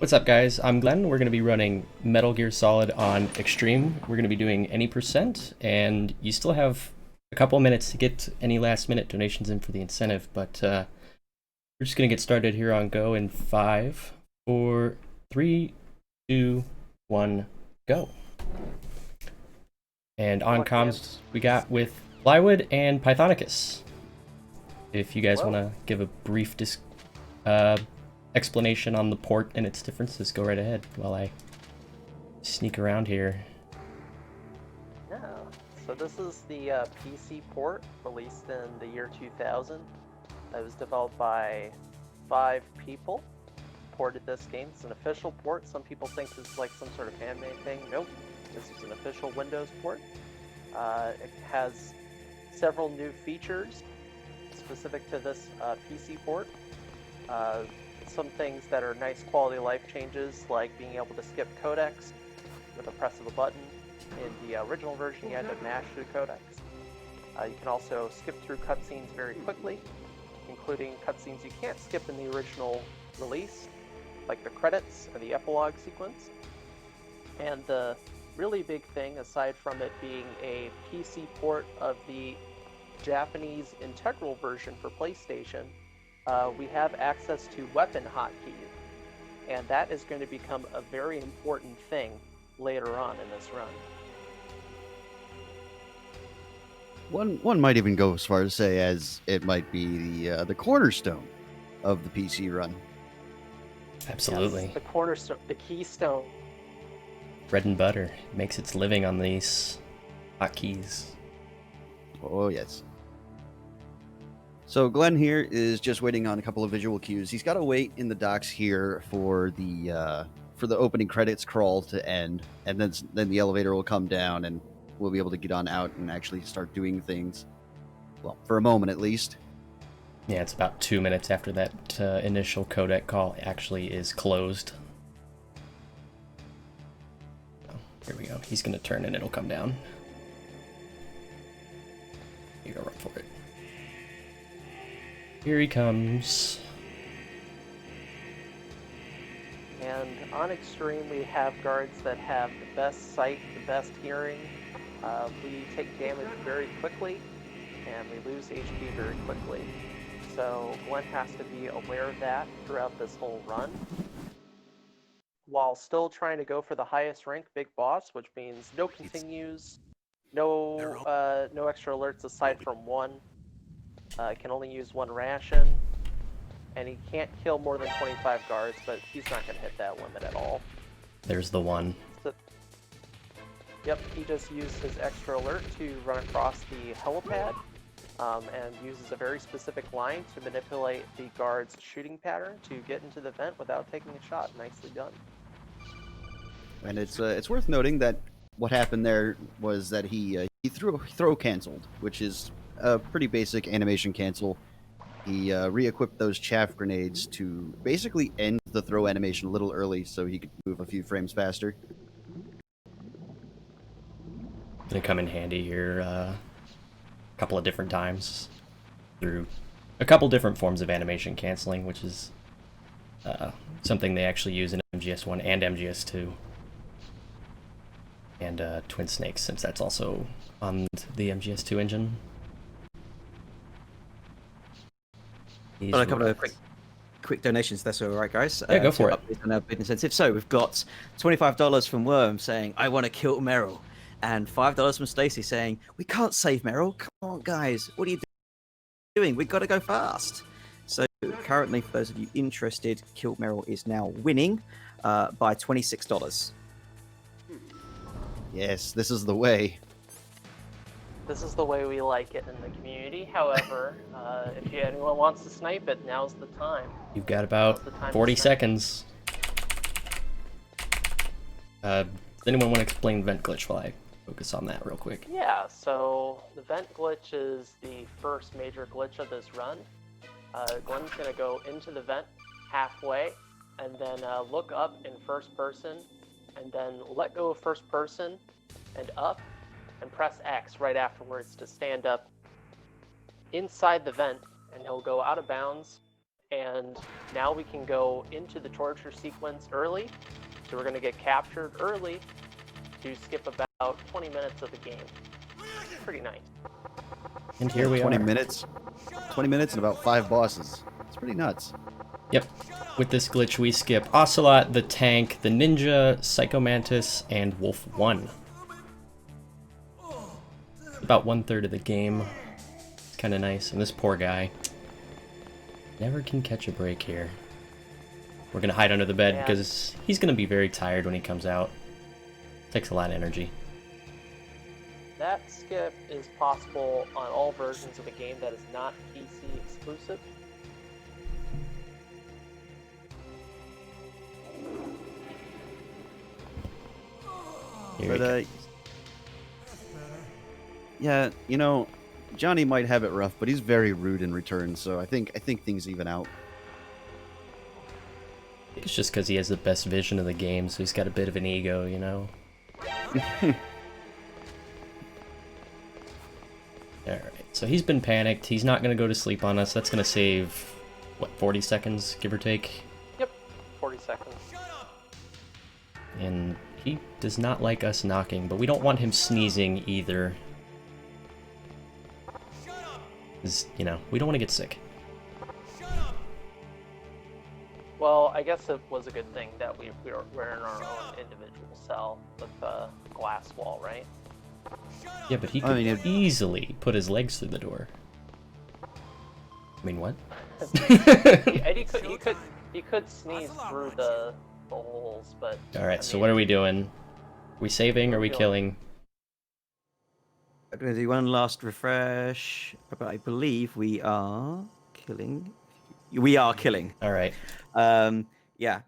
What's up, guys? I'm Glenn. We're going to be running Metal Gear Solid on Extreme. We're going to be doing any percent, and you still have a couple minutes to get any last-minute donations in for the incentive, but we're just going to get started here on Go in 5, 4, 3, 2, 1, go. And on comms, we got with Plywood and Pythonicus. If you guys want to give a brief explanation on the port and its differences, go right ahead while I sneak around here. Yeah, so this is the PC port released in the year 2000. It was developed by 5 people. Ported this game. It's an official port. Some people think this is like some sort of handmade thing. Nope, this is an official Windows port. It has several new features specific to this PC port. Some things that are nice quality of life changes, like being able to skip codecs with a press of a button. In the original version, you had to mash through codecs. You can also skip through cutscenes very quickly, including cutscenes you can't skip in the original release, like the credits or the epilogue sequence. And the really big thing, aside from it being a PC port of the Japanese integral version for PlayStation, we have access to weapon hotkeys, and that is going to become a very important thing later on in this run. One might even go as far as say as it might be the cornerstone of the PC run. Absolutely. Yes, the cornerstone, the keystone. Bread and butter makes its living on these hotkeys. Oh yes. So Glenn here is just waiting on a couple of visual cues. He's got to wait in the docks here for the opening credits crawl to end, and then the elevator will come down, and we'll be able to get on out and actually start doing things. Well, for a moment at least. Yeah, it's about 2 minutes after that initial codec call actually is closed. Oh, here we go. He's going to turn and it'll come down. You go right for it. Here he comes. And on Extreme, we have guards that have the best sight, the best hearing. We take damage very quickly, and we lose HP very quickly. So one has to be aware of that throughout this whole run, while still trying to go for the highest rank big boss, which means no continues, no extra alerts aside from one. Can only use 1 ration, and he can't kill more than 25 guards, but he's not going to hit that limit at all. There's the one. So, yep, he just used his extra alert to run across the helipad, and uses a very specific line to manipulate the guard's shooting pattern to get into the vent without taking a shot. Nicely done. And it's worth noting that what happened there was that he throw canceled, which is a pretty basic animation cancel. He re-equipped those chaff grenades to basically end the throw animation a little early so he could move a few frames faster. Gonna come in handy here a couple of different times through a couple different forms of animation canceling, which is something they actually use in MGS1 and MGS2. And Twin Snakes, since that's also on the MGS2 engine. Got a couple of quick donations. That's all right, guys. Yeah, go for it. On our bid incentive. So we've got $25 from Worm saying, "I want to kill Meryl," and $5 from Stacy saying, "We can't save Meryl. Come on, guys. What are you doing? We've got to go fast." So currently, for those of you interested, Kill Meryl is now winning by $26. Yes, this is the way. This is the way we like it in the community. However, if anyone wants to snipe it, now's the time. You've got about 40 seconds. Does anyone want to explain vent glitch while I focus on that real quick? Yeah, so the vent glitch is the first major glitch of this run. Glenn's going to go into the vent halfway, and then look up in first person, and then let go of first person and up, and press X right afterwards to stand up inside the vent, and he'll go out of bounds And now we can go into the torture sequence early. So we're going to get captured early to skip about 20 minutes of the game. Pretty nice. And here we 20 are. minutes. 20 minutes and about 5 bosses. It's pretty nuts. Yep. With this glitch, we skip Ocelot, the Tank, the Ninja, Psycho Mantis, and Wolf 1. About 1/3 of the game. It's kind of nice. And this poor guy never can catch a break here. We're going to hide under the bed because he's going to be very tired when he comes out. Takes a lot of energy. That skip is possible on all versions of the game that is not PC exclusive. Here we go. Yeah, you know, Johnny might have it rough, but he's very rude in return, so I think things even out. I think it's just because he has the best vision of the game, so he's got a bit of an ego, you know? Alright, so he's been panicked. He's not going to go to sleep on us. That's going to save, what, 40 seconds, give or take? Yep, 40 seconds. And he does not like us knocking, but we don't want him sneezing either. Because, you know, we don't want to get sick. Well, I guess it was a good thing that we're in our own individual cell with a glass wall, right? Yeah, but he could easily put his legs through the door. I mean, what? And he could sneeze through the holes, but... Alright, so what are we doing? Are we saving or are we killing? I'm going to do one last refresh, but I believe we are killing. We are killing. Alright. Yeah.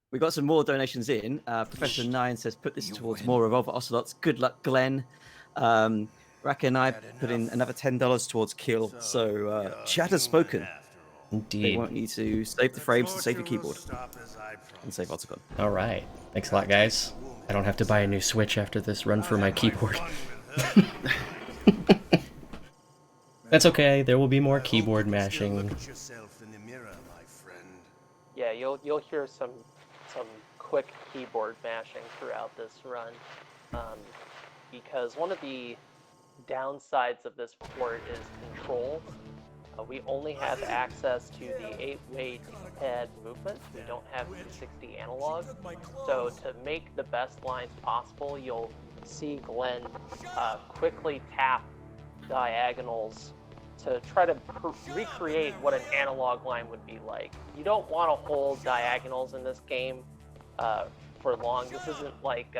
We got some more donations in. Professor Nine says, put this towards more Revolver Ocelots. Good luck, Glenn. Raka and I put in another $10 towards kill. So, chat has spoken. Indeed. They want you to save the frames and save your keyboard. And save Octagon. Alright. Thanks a lot, guys. I don't have to buy a new Switch after this run for my keyboard. That's okay. There will be more keyboard mashing. Yeah, you'll hear some quick keyboard mashing throughout this run, because one of the downsides of this port is control. We only have access to the 8-way D-pad movement. We don't have 360 analog. So to make the best lines possible, you'll see Glenn quickly tap diagonals to try to recreate what an analog line would be like. You don't want to hold diagonals in this game for long. This isn't like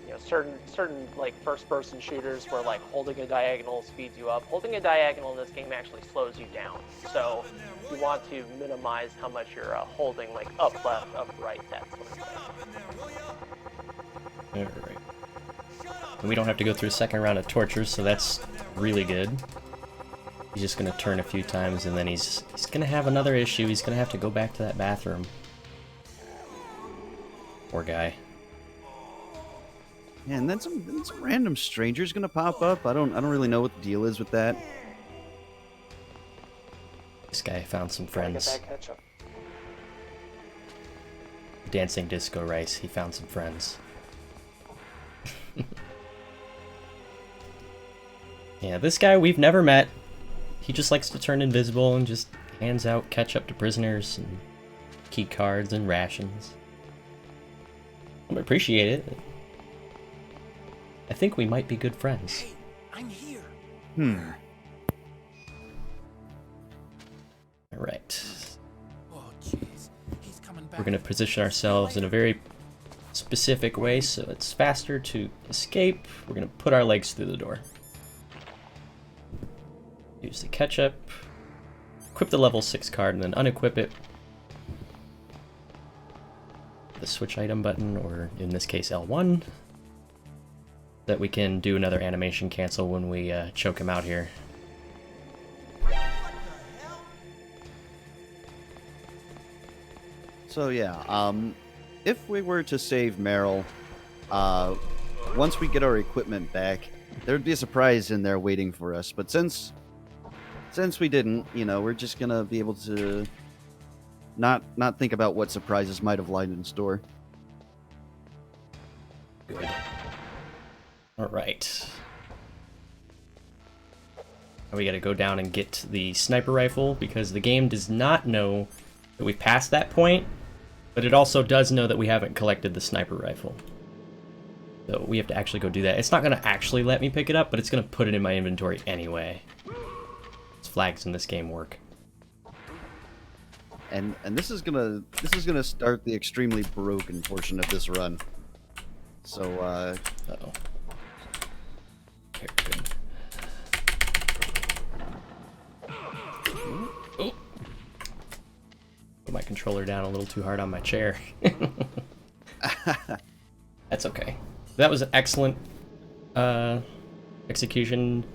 you know, certain like first-person shooters where like holding a diagonal speeds you up. Holding a diagonal in this game actually slows you down. So you want to minimize how much you're holding, like up, left, up, right, that sort of thing. Alright. And we don't have to go through a second round of torture, so that's really good. He's just gonna turn a few times and then he's gonna have another issue. He's gonna have to go back to that bathroom. Poor guy. Yeah, and then some random stranger's gonna pop up. I don't really know what the deal is with that. This guy found some Gotta get friends. that ketchup. Dancing Disco Rice, he found some friends. Yeah, this guy we've never met. He just likes to turn invisible and just hands out ketchup to prisoners and key cards and rations. I appreciate it. I think we might be good friends. Hey, I'm here. Alright. Oh, jeez. He's coming back. We're going to position ourselves in a very specific way so it's faster to escape. We're going to put our legs through the door. Use the ketchup. Equip the level 6 card and then unequip it. The switch item button, or in this case L1. That we can do another animation cancel when we choke him out here. So yeah, if we were to save Meryl, once we get our equipment back, there'd be a surprise in there waiting for us. But since since we didn't, we're just gonna be able to not think about what surprises might have lied in store. Good. All right. Now we got to go down and get the sniper rifle because the game does not know that we've passed that point, but it also does know that we haven't collected the sniper rifle. So we have to actually go do that. It's not going to actually let me pick it up, but it's going to put it in my inventory anyway. It's flags in this game work. And this is gonna start the extremely broken portion of this run. So Uh-oh. Okay, good. Oh. Put my controller down a little too hard on my chair. That's okay. That was an excellent execution.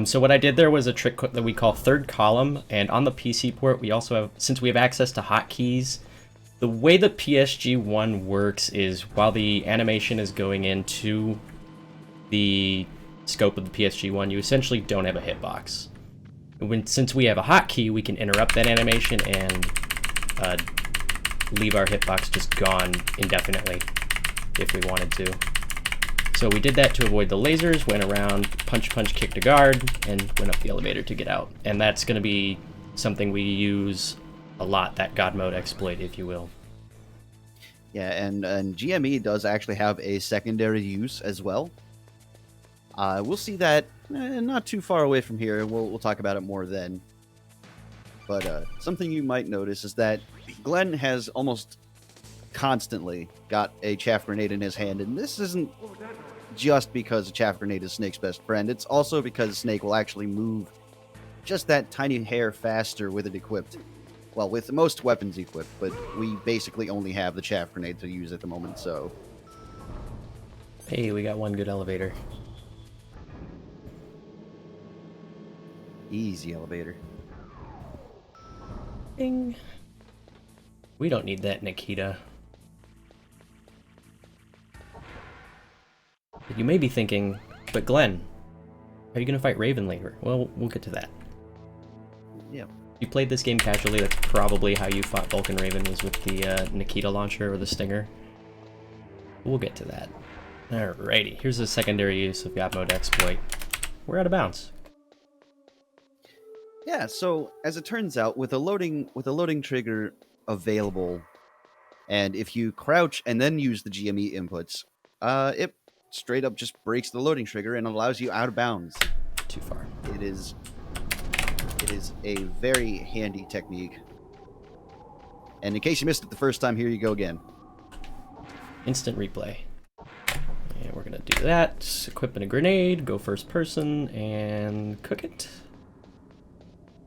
So what I did there was a trick that we call third column, and on the PC port we also have, since we have access to hotkeys, the way the PSG1 works is while the animation is going into the scope of the PSG1, you essentially don't have a hitbox. Since we have a hotkey, we can interrupt that animation and leave our hitbox just gone indefinitely if we wanted to. So we did that to avoid the lasers, went around, punch, kick to guard, and went up the elevator to get out. And that's going to be something we use a lot, that God mode exploit, if you will. yeah, and GME does actually have a secondary use as well. We'll see that not too far away from here. We'll talk about it more then. But something you might notice is that Glenn has almost constantly got a chaff grenade in his hand, and this isn't just because a chaff grenade is Snake's best friend. It's also because Snake will actually move just that tiny hair faster with it equipped. Well, with most weapons equipped, but we basically only have the chaff grenade to use at the moment, so... Hey, we got one good elevator. Easy elevator. Ding. We don't need that, Nikita. You may be thinking, but Glenn, are you going to fight Raven later? Well, we'll get to that. Yeah. If you played this game casually, that's probably how you fought Vulcan Raven, was with the Nikita launcher or the Stinger. We'll get to that. Alrighty, here's a secondary use of God mode exploit. We're out of bounds. Yeah, so as it turns out, with a loading trigger available, and if you crouch and then use the GME inputs, it straight up just breaks the loading trigger and allows you out of bounds. Too far. It is a very handy technique. And in case you missed it the first time, here you go again. Instant replay. And we're gonna do that. Equipping a grenade, go first person, and cook it.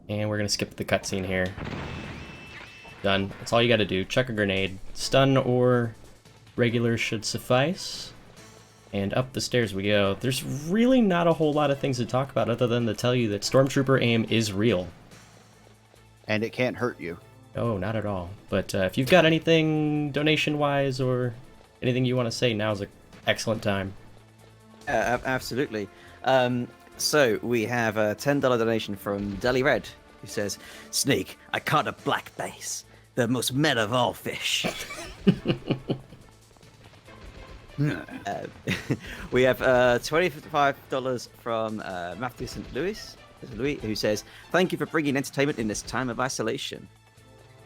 And we're gonna skip the cutscene here. Done. That's all you gotta do. Chuck a grenade. Stun or regular should suffice. And up the stairs we go. There's really not a whole lot of things to talk about other than to tell you that Stormtrooper aim is real. And it can't hurt you. Oh, not at all. But if you've got anything donation-wise or anything you want to say, now's an excellent time. Absolutely. So we have a $10 donation from Deli Red, who says, "Snake, I caught a black bass, the most meta of all fish." We have $25 from Matthew St. Louis, who says, "Thank you for bringing entertainment in this time of isolation."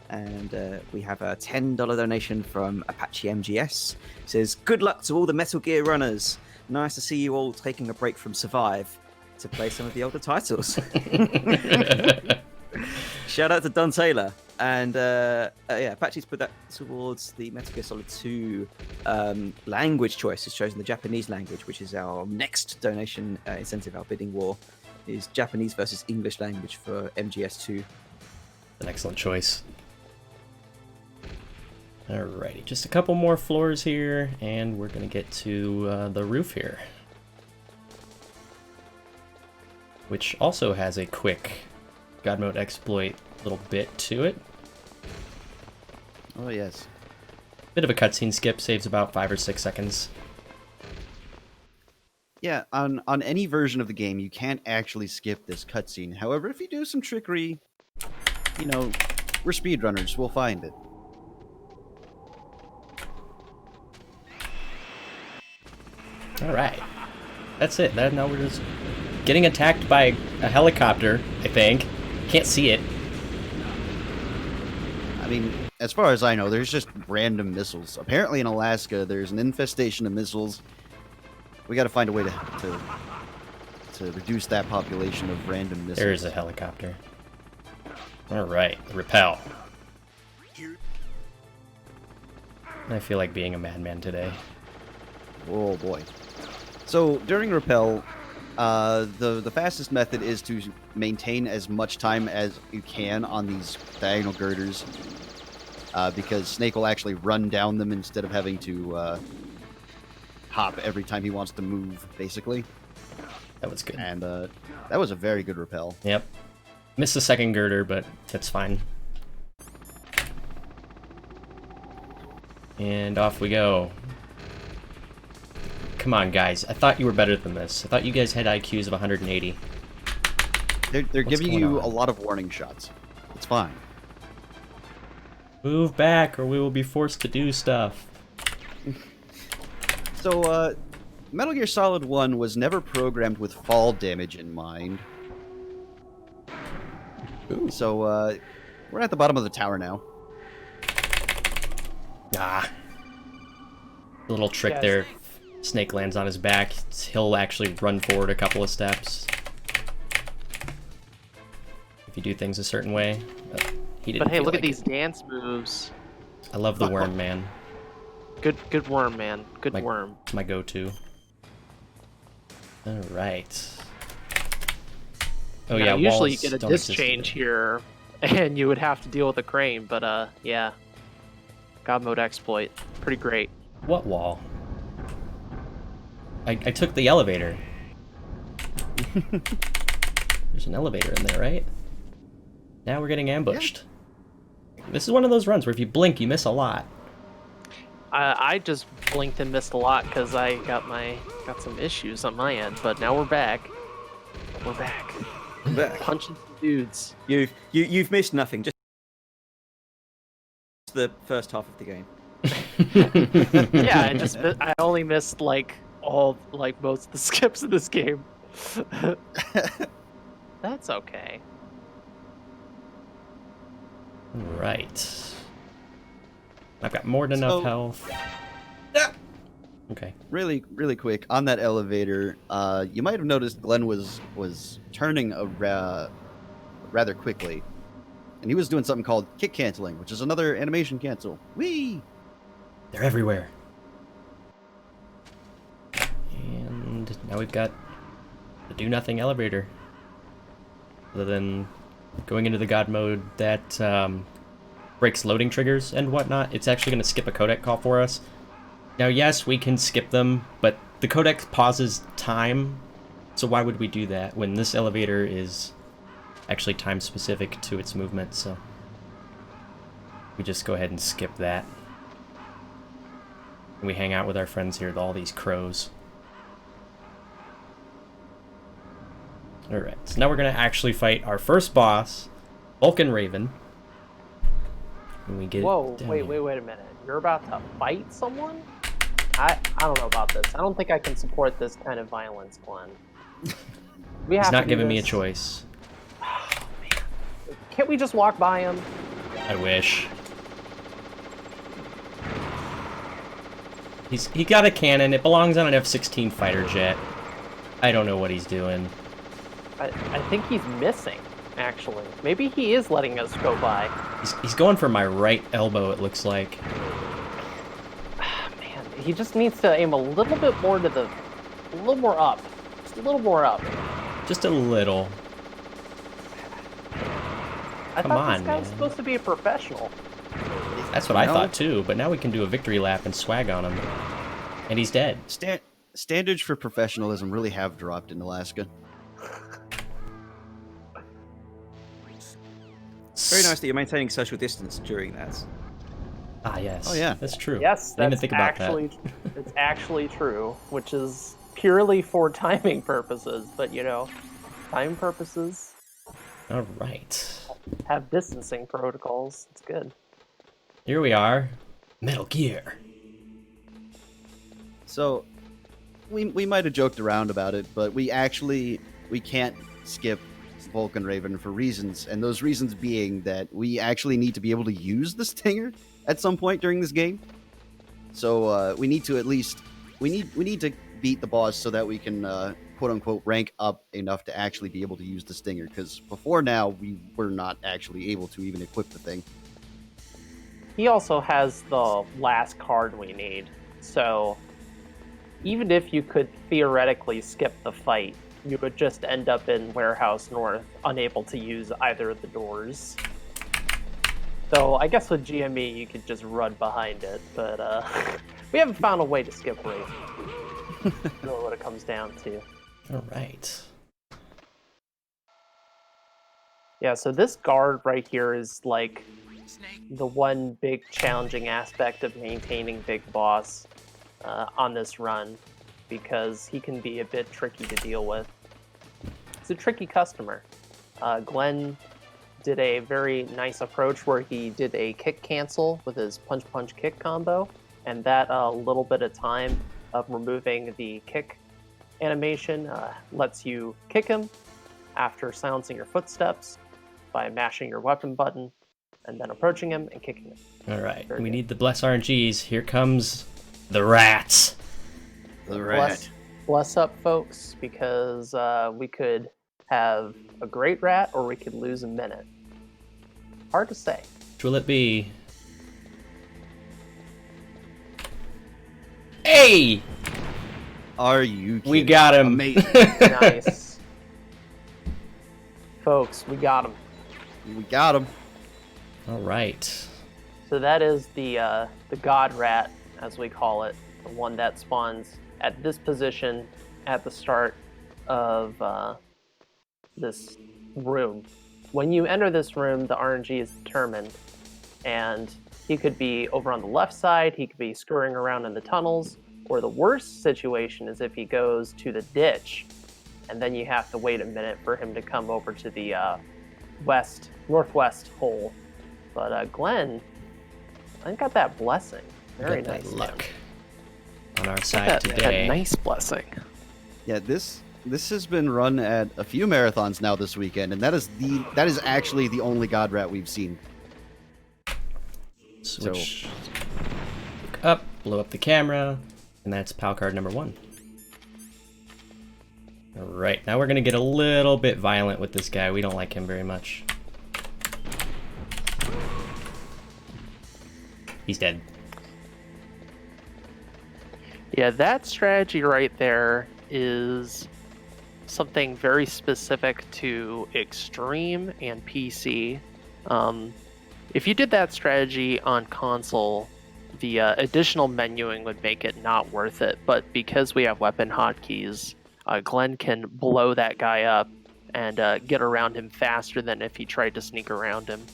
And we have a $10 donation from Apache MGS. Who says, "Good luck to all the Metal Gear runners. Nice to see you all taking a break from Survive to play some of the older titles." Shout out to Don Taylor. And yeah, Apache's put that towards the Metal Gear Solid 2 language choice. It's chosen the Japanese language, which is our next donation incentive. Our bidding war is Japanese versus English language for MGS2. An excellent choice. Alrighty, just a couple more floors here, and we're gonna get to the roof here, which also has a quick God mode exploit little bit to it. Oh, yes. Bit of a cutscene skip, saves about 5 or 6 seconds. Yeah, on any version of the game, you can't actually skip this cutscene. However, if you do some trickery, you know, we're speedrunners. We'll find it. All right. That's it. Now we're just getting attacked by a helicopter, I think. Can't see it. I mean, as far as I know, there's just random missiles. Apparently in Alaska, there's an infestation of missiles. We got to find a way to reduce that population of random missiles. There's a helicopter. All right. Repel. I feel like being a madman today. Oh boy. So during rappel, the fastest method is to maintain as much time as you can on these diagonal girders, because Snake will actually run down them instead of having to hop every time he wants to move, basically. That was good. And that was a very good rappel. Yep. Missed the second girder, but that's fine. And off we go. Come on, guys. I thought you were better than this. I thought you guys had IQs of 180. They're What's giving going you on? a lot of warning shots. It's fine. Move back or we will be forced to do stuff. So, Metal Gear Solid 1 was never programmed with fall damage in mind. Ooh. So, we're at the bottom of the tower now. Ah. A little trick Yes. there. Snake lands on his back. He'll actually run forward a couple of steps. If you do things a certain way. He didn't But hey, feel look like at these it. dance moves. I love the worm, man. Good worm, man. Good My- worm. It's my go-to. Alright. Oh Now, yeah, usually walls you get a don't disc exist change either. here, and you would have to deal with a crane. But yeah, God mode exploit, pretty great. What wall? I took the elevator. There's an elevator in there, right? Now we're getting ambushed. This is one of those runs where if you blink, you miss a lot. I just blinked and missed a lot because I got some issues on my end. But now we're back. We're back. Back. Punching some dudes. You've missed nothing. Just the first half of the game. Yeah, I only missed like most of the skips in this game. That's okay. Right. I've got more than enough So- health. Okay. Really, really quick on that elevator. You might have noticed Glenn was turning rather quickly, and he was doing something called kick canceling, which is another animation cancel. Whee! They're everywhere. And now we've got the do nothing elevator. Other than going into the god mode that breaks loading triggers and whatnot, it's actually going to skip a codec call for us. Now, yes, we can skip them, but the codec pauses time, so why would we do that when this elevator is actually time specific to its movement? So we just go ahead and skip that. And we hang out with our friends here, all these crows. Alright, so now we're going to actually fight our first boss, Vulcan Raven. And we get Whoa, down wait here. a minute. You're about to fight someone? I don't know about this. I don't think I can support this kind of violence, Glenn. We have He's to not do giving me a this. choice. Can't we just walk by him? I wish. He got a cannon. It belongs on an F-16 fighter jet. I don't know what he's doing. I think he's missing, actually. Maybe he is letting us go by. He's going for my right elbow, it looks like. Man, he just needs to aim a little bit more to a little more up. Just a little more up. Just a little. I Come thought on, this guy was man. supposed to be a professional. That's what I No. thought too, but now we can do a victory lap and swag on him. And he's dead. Standards for professionalism really have dropped in Alaska. Very nice that you're maintaining social distance during that. Ah, yes. Oh, yeah. That's true. Yes, I didn't that's think about actually it's actually true, which is purely for timing purposes, but time purposes All right. have distancing protocols. It's good. Here we are. Metal Gear. So, we might have joked around about it, but we can't skip Vulcan Raven for reasons, and those reasons being that we actually need to be able to use the Stinger at some point during this game. So we need to at least we need to beat the boss so that we can quote unquote rank up enough to actually be able to use the Stinger. Because before now we were not actually able to even equip the thing. He also has the last card we need, so even if you could theoretically skip the fight, you would just end up in Warehouse North, unable to use either of the doors. So I guess with GME, you could just run behind it, but we haven't found a way to skip Raven. That's really what it comes down to. All right. Yeah, so this guard right here is like Snake. the one big challenging aspect of maintaining Big Boss on this run, because he can be a bit tricky to deal with. He's a tricky customer. Glenn did a very nice approach where he did a kick cancel with his punch kick combo, and that little bit of time of removing the kick animation lets you kick him after silencing your footsteps by mashing your weapon button and then approaching him and kicking him. All right. Very We good. need the bless RNGs. Here comes the rats. The rat. Bless up, folks, because we could have a great rat or we could lose a minute. Hard to say. Which will it be? Hey! Are you kidding? We got him. Amazing. Nice. Folks, we got him. We got him. All right. So that is the god rat, as we call it, the one that spawns at this position at the start of this room. When you enter this room, the RNG is determined, and he could be over on the left side, he could be scurrying around in the tunnels, or the worst situation is if he goes to the ditch, and then you have to wait a minute for him to come over to the northwest hole. But Glenn got that blessing. Very Got that nice. luck on our Got side that today. nice blessing. Yeah, this has been run at a few marathons now this weekend, and that is actually the only god rat we've seen. Switch. Look up, blow up the camera, and that's PAL card number 1. All right, now we're gonna get a little bit violent with this guy. We don't like him very much. He's dead. Yeah, that strategy right there is something very specific to Extreme and PC. If you did that strategy on console, the additional menuing would make it not worth it. But because we have weapon hotkeys, Glenn can blow that guy up and get around him faster than if he tried to sneak around him.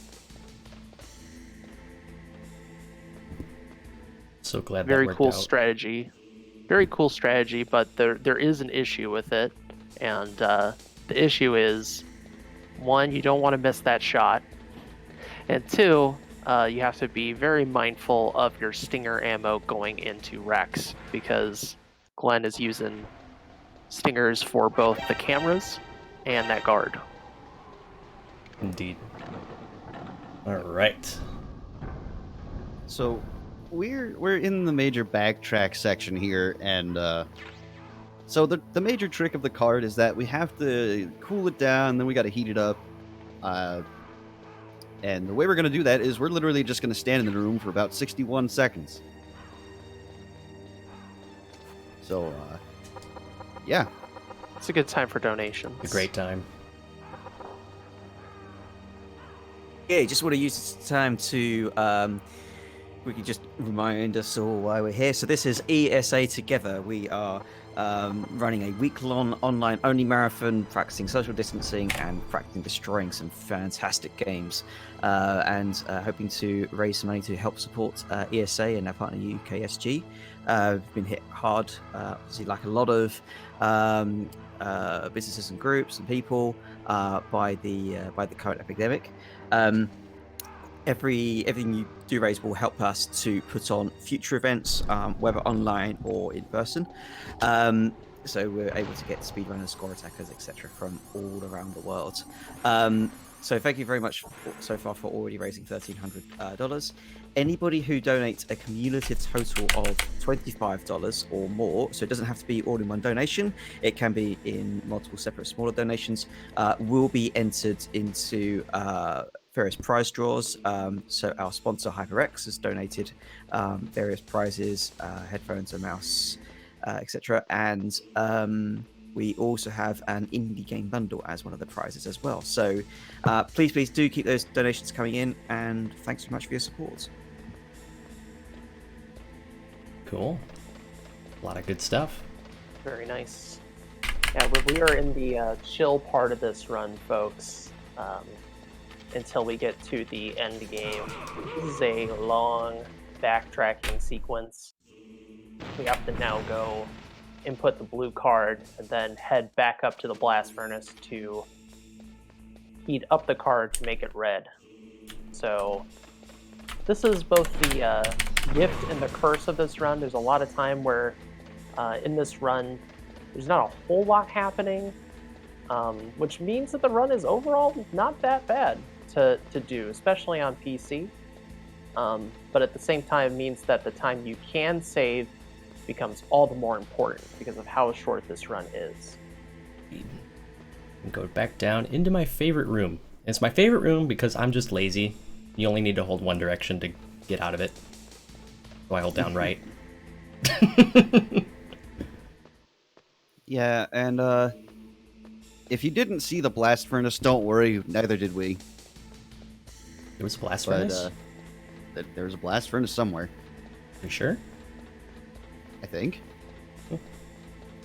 So glad Very that worked cool out. strategy. Very cool strategy, but there is an issue with it. And the issue is, 1, you don't want to miss that shot. And 2, you have to be very mindful of your stinger ammo going into Rex, because Glenn is using stingers for both the cameras and that guard. Indeed. All right. So we're in the major backtrack section here, and so the major trick of the card is that we have to cool it down, then we got to heat it up, and the way we're going to do that is we're literally just going to stand in the room for about 61 seconds. So yeah, It's a good time for donations. A great time. Yeah, just want to use this time to we could just remind us all why we're here. So this is ESA Together. We are running a week-long online-only marathon, practicing social distancing and practicing destroying some fantastic games, and hoping to raise some money to help support ESA and our partner UKSG. We've been hit hard, obviously, like a lot of businesses and groups and people, by the current epidemic. Everything you do raise will help us to put on future events, whether online or in person. So we're able to get speedrunners, score attackers, etc., from all around the world. So thank you very much so far for already raising $1,300. Anybody who donates a cumulative total of $25 or more, so it doesn't have to be all in one donation, it can be in multiple separate smaller donations, will be entered into various prize draws. So our sponsor HyperX has donated various prizes, headphones, a mouse, etc. And we also have an indie game bundle as one of the prizes as well. So please do keep those donations coming in, and thanks so much for your support. Cool. A lot of good stuff. Very nice. Yeah, we are in the chill part of this run, folks. Until we get to the end game. This is a long backtracking sequence. We have to now go input the blue card and then head back up to the blast furnace to heat up the card to make it red. So this is both the gift and the curse of this run. There's a lot of time where in this run there's not a whole lot happening, which means that the run is overall not that bad to do, especially on PC. But at the same time, it means that the time you can save becomes all the more important because of how short this run is. And go back down into my favorite room. It's my favorite room because I'm just lazy. You only need to hold one direction to get out of it. So I hold down right. Yeah, and if you didn't see the blast furnace, don't worry, neither did we. There was a blast furnace? There was a blast furnace somewhere. You sure? I think.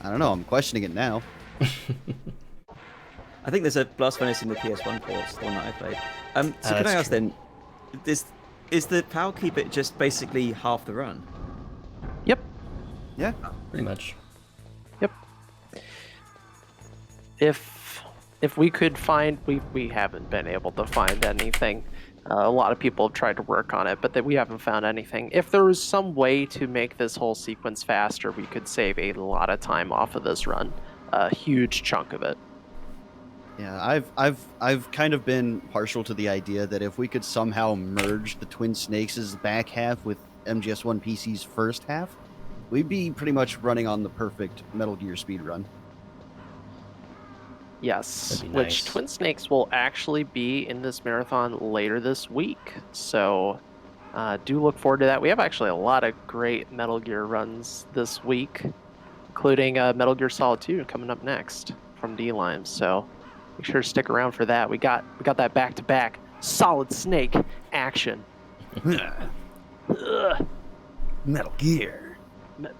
I don't know, I'm questioning it now. I think there's a blast furnace in the PS1 ports, the one that I played. So can I ask then, is the power keeper just basically half the run? Yep. Yeah. Pretty much. Yep. If we could find, we haven't been able to find anything. A lot of people have tried to work on it, but we haven't found anything. If there was some way to make this whole sequence faster, we could save a lot of time off of this run. A huge chunk of it. Yeah, I've kind of been partial to the idea that if we could somehow merge the Twin Snakes' back half with MGS1 PC's first half, we'd be pretty much running on the perfect Metal Gear speedrun. Yes, That'd be which nice. Twin Snakes will actually be in this marathon later this week. So do look forward to that. We have actually a lot of great Metal Gear runs this week, including Metal Gear Solid 2 coming up next from D-Lime. So make sure to stick around for that. We got that back-to-back Solid Snake action. Ugh. Metal Gear.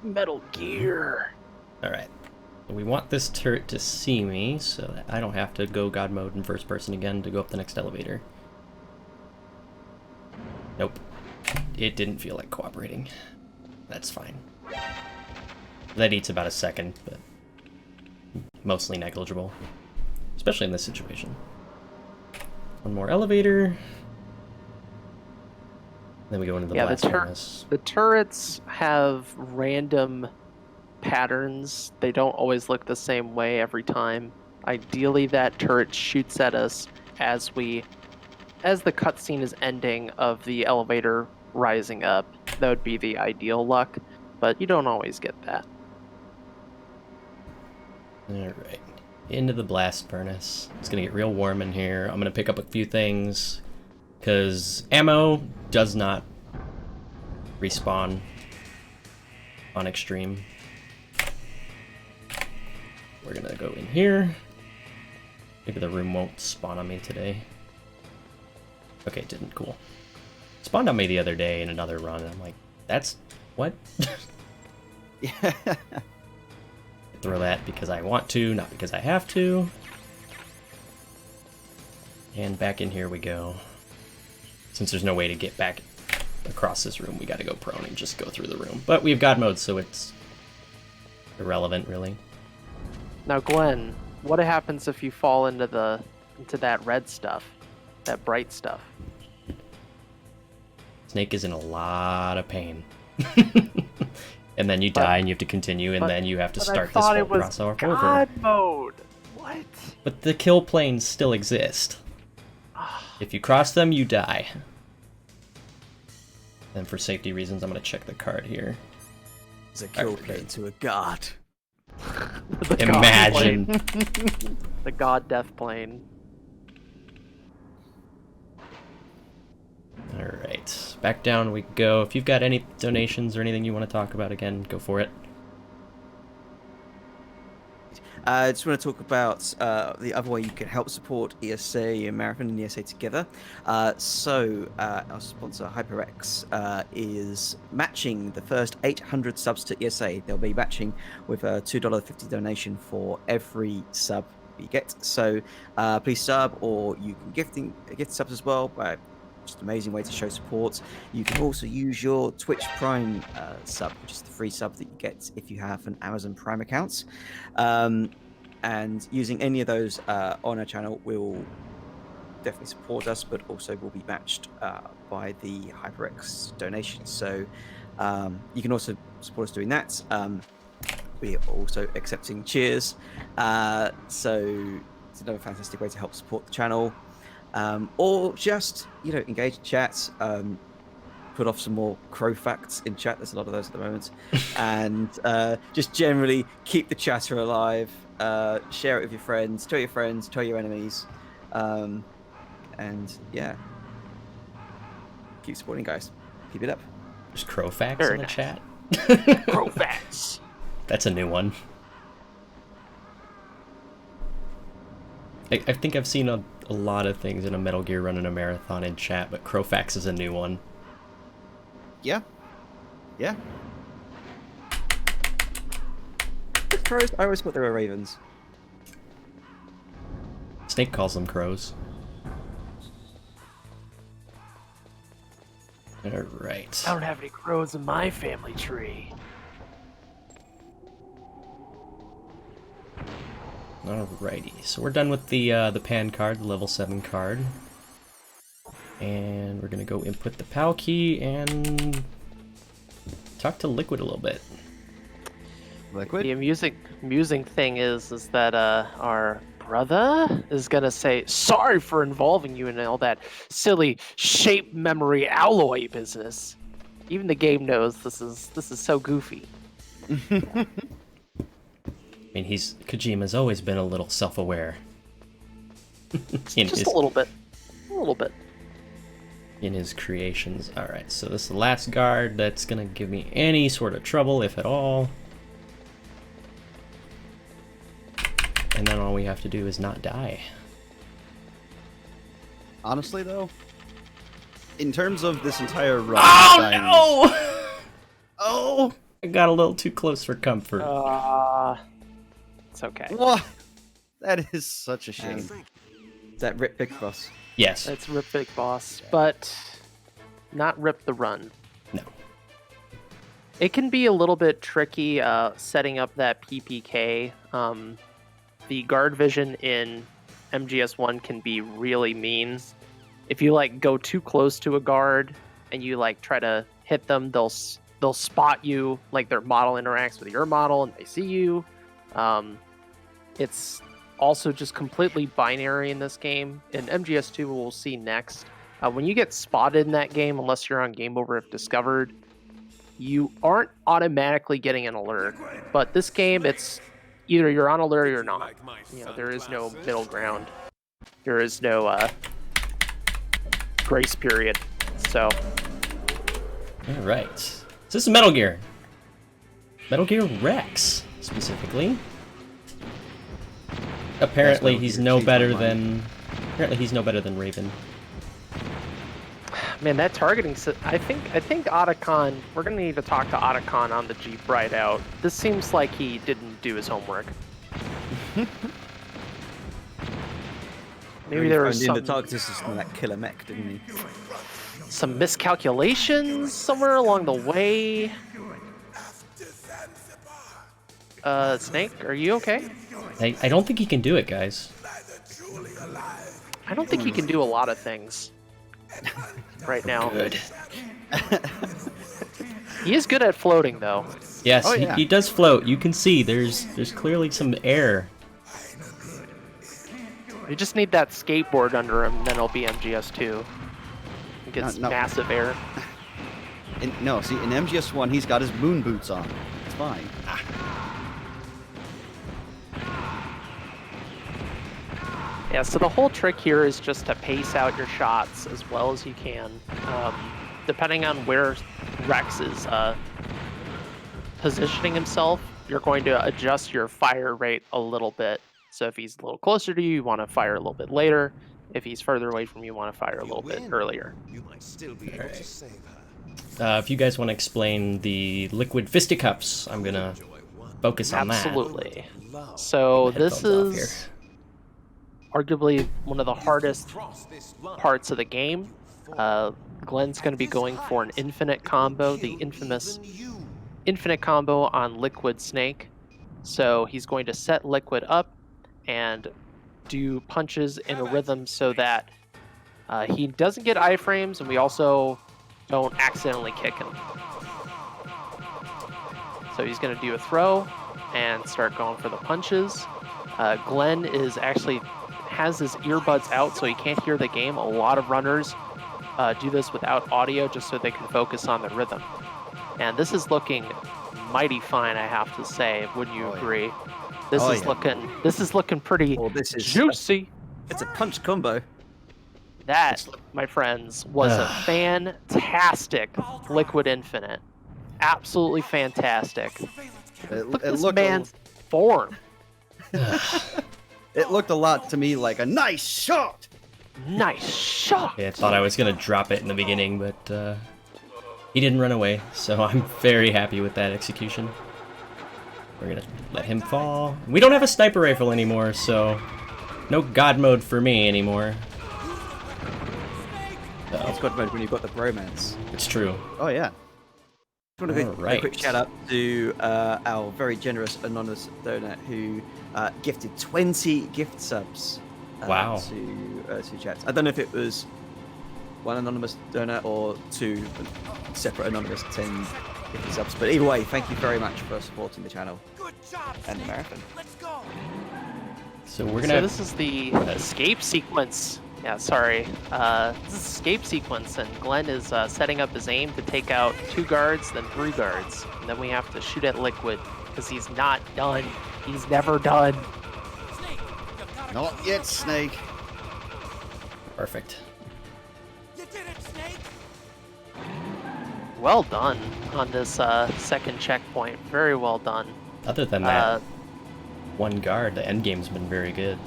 Metal Gear. All right. We want this turret to see me so that I don't have to go God mode in first person again to go up the next elevator. Nope. It didn't feel like cooperating. That's fine. That eats about a second, but mostly negligible. Especially in this situation. One more elevator. Then we go into the blast furnace. The turrets have random patterns. They don't always look the same way every time. Ideally, that turret shoots at us as the cutscene is ending of the elevator rising up. That would be the ideal luck, but you don't always get that. Alright. Into the blast furnace. It's gonna get real warm in here. I'm gonna pick up a few things because ammo does not respawn on extreme. We're gonna go in here. Maybe the room won't spawn on me today. Okay, it didn't. Cool. Spawned on me the other day in another run, and I'm like, that's what? Yeah. Throw that because I want to, not because I have to. And back in here we go. Since there's no way to get back across this room, we gotta go prone and just go through the room. But we have God mode, so it's irrelevant, really. Now, Glenn, what happens if you fall into that red stuff, that bright stuff? Snake is in a lot of pain. And then you die and you have to continue, and then you have to start this whole process over. God mode. What? But the kill planes still exist. If you cross them, you die. And for safety reasons, I'm going to check the card here. It's a kill plane to a god. Imagine. The god death plane. Alright, back down we go. If you've got any donations or anything you want to talk about, again, go for it. I just want to talk about the other way you can help support ESA Marathon and ESA Together. Our sponsor HyperX is matching the first 800 subs to ESA. They'll be matching with a $2.50 donation for every sub you get. So please sub, or you can gift subs as well. By just an amazing way to show support. You can also use your Twitch Prime sub, which is the free sub that you get if you have an Amazon Prime account. And using any of those on our channel will definitely support us, but also will be matched by the HyperX donations. So you can also support us doing that. We are also accepting cheers. So it's another fantastic way to help support the channel. Or just, engage in chat, put off some more crow facts in chat. There's a lot of those at the moment. And just generally keep the chatter alive. Share it with your friends, tell your enemies. And yeah, keep supporting, guys. Keep it up. There's crow facts Very in the nice. chat. Crow facts. That's a new one. I think I've seen a lot of things in a Metal Gear running a marathon in chat, but Crowfax is a new one. Yeah. Yeah. The crows, I always thought they were ravens. Snake calls them crows. Alright. I don't have any crows in my family tree. Alrighty, so we're done with the pan card, the level 7 card. And we're gonna go input the PAL key and talk to Liquid a little bit. Liquid? The amusing thing is that our brother is gonna say sorry for involving you in all that silly shape memory alloy business. Even the game knows this is so goofy. I mean, Kojima's always been a little self-aware. Just a little bit. A little bit. In his creations. Alright, so this is the last guard that's gonna give me any sort of trouble, if at all. And then all we have to do is not die. Honestly, though, in terms of this entire run... Oh, no! Oh! I got a little too close for comfort. It's okay. What? That is such a shame. Is that Rip Big Boss? Yes. It's Rip Big Boss, but not Rip the Run. No. It can be a little bit tricky setting up that PPK. The guard vision in MGS1 can be really mean. If you go too close to a guard and you try to hit them, they'll spot you, their model interacts with your model and they see you. It's also just completely binary in this game. In MGS2, we'll see next. When you get spotted in that game, unless you're on Game Over If Discovered, you aren't automatically getting an alert. But this game, it's either you're on alert or you're not. There is no middle ground. There is no grace period. So. Alright. So this is Metal Gear. Metal Gear Rex, specifically. Apparently he's no better than Raven. Man, that targeting. I think Otacon. We're gonna need to talk to Otacon on the Jeep ride out. This seems like he didn't do his homework. Maybe there was in the some, target system that killer mech, didn't he? some miscalculations somewhere along the way. Snake, are you okay? I don't think he can do it, guys. I don't think he can do a lot of things right now. Good. He is good at floating, though. Yes, Oh, yeah. he does float. You can see there's clearly some air. You just need that skateboard under him, then it'll be MGS2. He gets No. massive air. No, see, in MGS1, he's got his moon boots on. It's fine. Yeah, so the whole trick here is just to pace out your shots as well as you can. Depending on where Rex is positioning himself, you're going to adjust your fire rate a little bit. So if he's a little closer to you, you want to fire a little bit later. If he's further away from you, you want to fire a little bit earlier. You might still be able to save her. If you guys want to explain the liquid fisticuffs, I'm gonna focus on that. Absolutely. So this Headphones off is arguably one of the hardest parts of the game. Glenn's going to be going for an infinite combo, the infamous infinite combo on Liquid Snake. So he's going to set Liquid up and do punches in a rhythm so that he doesn't get iframes, and we also don't accidentally kick him. So he's going to do a throw and start going for the punches. Glenn is actually has his earbuds out so he can't hear the game. A lot of runners do this without audio just so they can focus on the rhythm. And this is looking mighty fine, I have to say. Wouldn't you agree? This is looking pretty This is juicy. It's a punch combo. That, my friends, was a fantastic Liquid Infinite. Absolutely fantastic. Look at this man's form. It looked a lot to me like a nice shot. Nice shot. Yeah, I thought I was gonna drop it in the beginning, but he didn't run away, so I'm very happy with that execution. We're gonna let him fall. We don't have a sniper rifle anymore, so no god mode for me anymore. It's God mode when you've got the bromance. It's true. Oh yeah. I want to give a Alright. quick shout out to our very generous anonymous donor who gifted 20 gift subs Wow. to chats. I don't know if it was one anonymous donor or two separate anonymous 10 gift subs, but either way, thank you very much for supporting the channel Good job, and the marathon. Let's go. So we're So gonna. this is the escape sequence. Yeah, sorry. This is escape sequence, and Glenn is setting up his aim to take out 2 guards, then 3 guards. And then we have to shoot at Liquid, because he's not done. He's never done. Snake, you gotta Not yet, Snake. Perfect. You did it, Snake. Well done on this second checkpoint. Very well done. Other than that, one guard, the end game's been very good.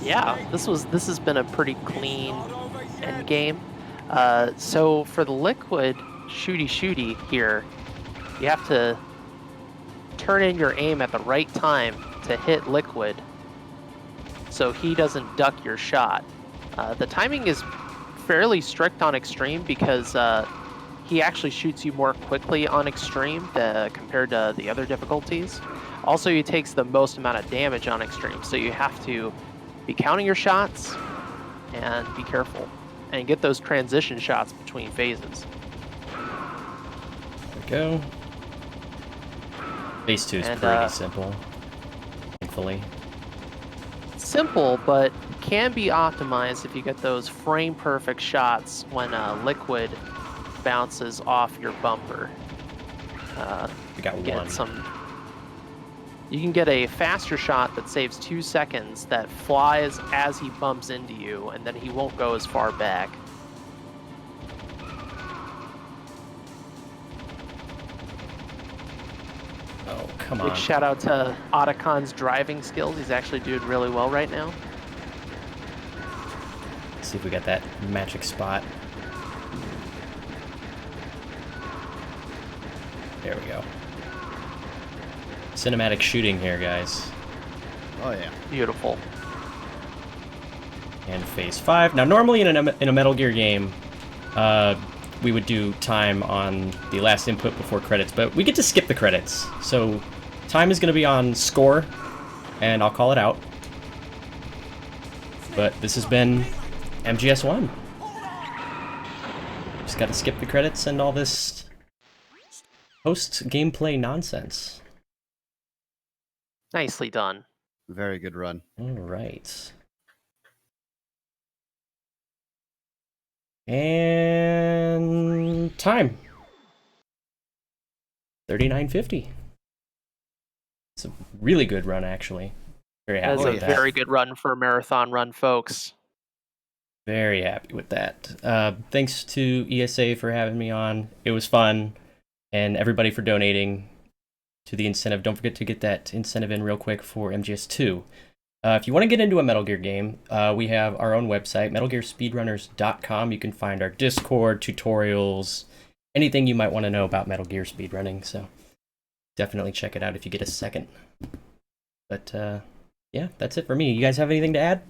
Yeah, this has been a pretty clean end game. So for the Liquid shooty here, you have to turn in your aim at the right time to hit Liquid, so he doesn't duck your shot. The timing is fairly strict on Extreme because he actually shoots you more quickly on Extreme compared to the other difficulties. Also, he takes the most amount of damage on Extreme, so you have to be counting your shots and be careful and get those transition shots between phases. There we go. Phase 2 is And, pretty simple, thankfully. Simple, but can be optimized if you get those frame perfect shots when Liquid bounces off your bumper. We got Get one. You can get a faster shot that saves 2 seconds that flies as he bumps into you, and then he won't go as far back. Oh, come Big on. shout out to Otacon's driving skills. He's actually doing really well right now. Let's see if we got that magic spot. There we go. Cinematic shooting here, guys. Oh yeah. Beautiful. And phase 5. Now, normally in a Metal Gear game, we would do time on the last input before credits, but we get to skip the credits. So time is going to be on score, and I'll call it out. But this has been MGS1. Just got to skip the credits and all this post-gameplay nonsense. Nicely done. Very good run. All right. And time. 39:50. It's a really good run, actually. Very happy That's with a that. very good run for a marathon run, folks. Very happy with that. Thanks to ESA for having me on. It was fun. And everybody for donating to the incentive. Don't forget to get that incentive in real quick for MGS2. If you want to get into a Metal Gear game, we have our own website, MetalGearSpeedrunners.com. You can find our Discord, tutorials, anything you might want to know about Metal Gear speedrunning. So definitely check it out if you get a second. But yeah, that's it for me. You guys have anything to add?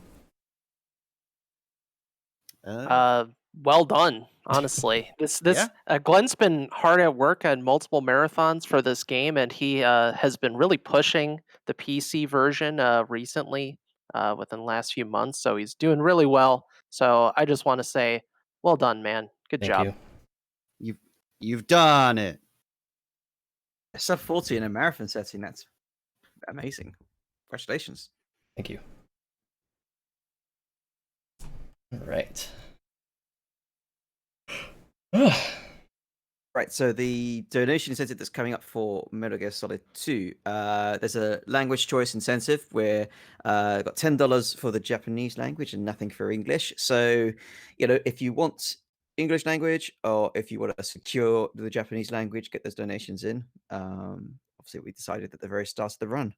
Well done, honestly. Glenn's been hard at work on multiple marathons for this game, and he has been really pushing the PC version recently within the last few months. So he's doing really well. So I just want to say, well done, man. Good Thank job. you. You've done it. Sub 40 in a marathon setting. That's amazing. Congratulations. Thank you. All right. Right, so the donation incentive that's coming up for Metal Gear Solid 2, there's a language choice incentive where got $10 for the Japanese language and nothing for English. So, if you want English language or if you want to secure the Japanese language, get those donations in. Obviously, we decided at the very start of the run.